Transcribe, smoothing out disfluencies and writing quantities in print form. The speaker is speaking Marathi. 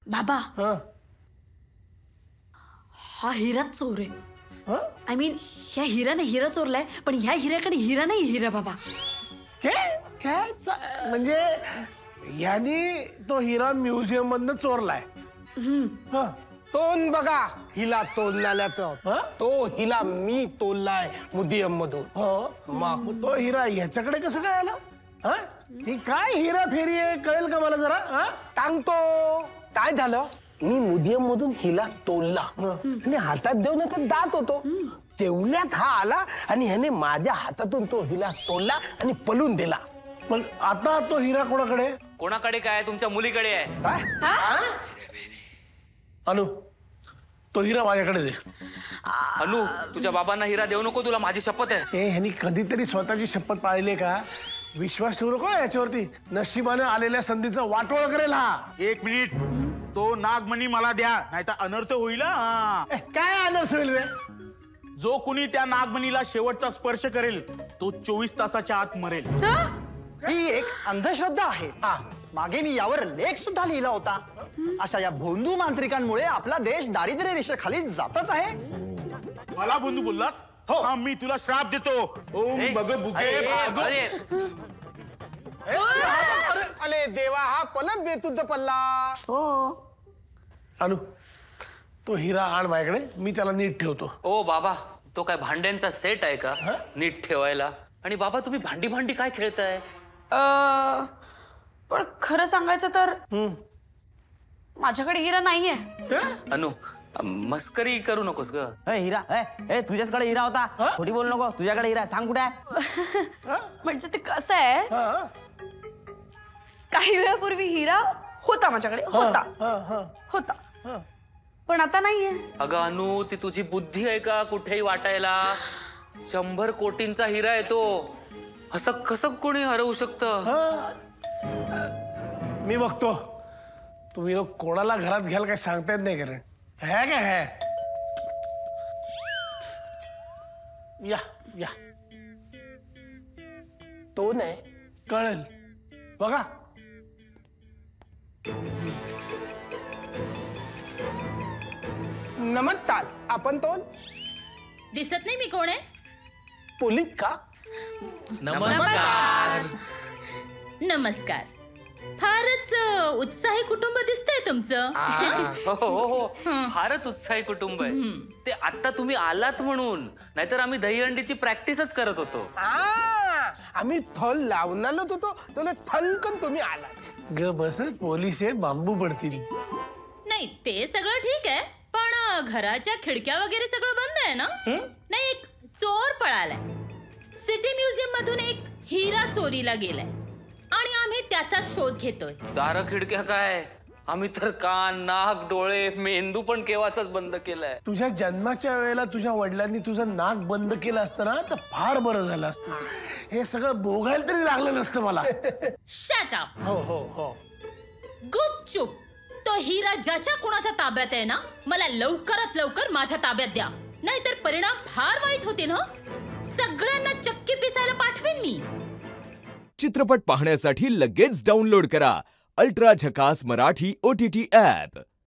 बाबा हा हा हिरा चोर आहे. हा आय मीन ह्या हिराने हिरा चोरलाय, पण ह्या हिऱ्याकडे हिरा नाही हिरा बाबा. काय काय म्हणजे यांनी तो हिरा म्युझियम मधनं चोरलाय. हा तोंड बघा हिला तोलण्याचं. हा? तो हिला मी तोललाय मुदियम मधून. हो मग तो हिरा ह्याच्याकडे कसं काय आला? हा ही काय हिरा फेरी आहे कळेल का मला जरा? हा सांगतो काय झालं. मी मुदियम मधून हिला तोलला आणि हातात देऊन नका जात होतो. तेवढ्यात हा आला आणि ह्याने माझ्या हातातून तो हिला तोलला आणि पळून दिला. मग आता तो हिरा कोणाकडे? कोणाकडे काय? तुमच्या मुलीकडे आहे. काय? अनु तो हिरा माझ्याकडे दे. अनु, तुझ्या बाबांना हिरा देऊ नको, तुला माझी शपथ आहे. ए ह्यांनी कधीतरी स्वतःची शपथ पाळली का? विश्वास ठेवू नको याच्यावरती. नशिबाने आलेल्या संधीचं वाटोळ करेल हा. एक मिनिट, तो नागमणी मला द्या, नाहीतर अनर्थ होईल. हा. काय अनर्थ होईल रे? जो कुणी त्या नागमणीला शेवटचा स्पर्श करेल तो 24 तासाच्या आत मरेल. ही एक अंधश्रद्धा आहे. मागे मी यावर लेख सुद्धा लिहिला होता. अशा या भोंदू मांत्रिकांमुळे आपला देश दारिद्र्य रेषेखाली जातच आहे. मला बंधू बोललास? हो. हा, मी तुला श्राप देतो. ओम बग बुगे भागो. अरे अरे देवा, हा पलक बेतुद्ध पल्ला. अनु तो हिरा आण माझ्याकडे, मी त्याला नीट ठेवतो. ओ बाबा, तो काय भांड्यांचा सेट आहे का नीट ठेवायला? आणि बाबा तुम्ही भांडी भांडी काय खेळताय? पण खरं सांगायचं तर माझ्याकडे हिरा नाहीये. अनु, मस्करी करू नकोस ग. हिरा तुझ्याकडे हिरा होता. खोटी बोल नको. तुझ्याकडे हिरा सांग कुठे आहे? म्हणजे ते कसं आहे, काही वेळापूर्वी हिरा होता माझ्याकडे. होता पण आता नाहीये. अगं अनु, ती तुझी बुद्धी आहे का कुठेही वाटायला? 100 कोटींचा हिरा आहे तो. असं कसं कोणी हरवू शकतं? मी बघतो. तुम्ही लोक कोणाला घरात घ्याल काय सांगता येत नाही. कारण है काय है? या या तो नाही कळेल बघा. नमस्कार. आपण तो दिसत नाही मी कोण आहे? पोलीस का? नमस्कार. नमस्कार. फारच उत्साही कुटुंब दिसतंय तुमचं. हो हो हो, फारच उत्साही कुटुंब आहे. ते आता तुम्ही आलात म्हणून, नाहीतर आम्ही दहीहंडीची प्रॅक्टिसच करत होतो. आम्ही थल लावणारच होतो. तुला थलकन तुम्ही आलात. ग बस, पोलीस आहे, बांबू पडतील. नाही ते सगळं ठीक आहे, पण घराच्या खिडक्या वगैरे सगळं बंद आहे ना? नाही, एक चोर पळालाय. सिटी म्युझियम मधून एक हिरा चोरीला गेलाय आणि आम्ही त्याचा शोध घेतोय. दार खिडक्या काय, आम्ही तर कान नाक डोळे मेंदू पण केव्हाचाच बंद केलाय. तुझ्या जन्माच्या वेळेला तुझ्या वडिलांनी तुझं नाक बंद केलं असतं ना तर फार बरं झालं असतं. हे सगळं भोगायला तरी लागलं नसतं मला. Shut up. हो हो हो. गुपचूप तो हिरा ज्याच्या कुणाच्या ताब्यात आहे ना, मला लवकरात लवकर माझ्या ताब्यात द्या, नाहीतर परिणाम फार वाईट होतील. सगळ्यांना चक्की पिसायला पाठवेन मी. चित्रपट पाहण्यासाठी लगेच डाउनलोड करा अल्ट्रा झकास मराठी OTT ॲप.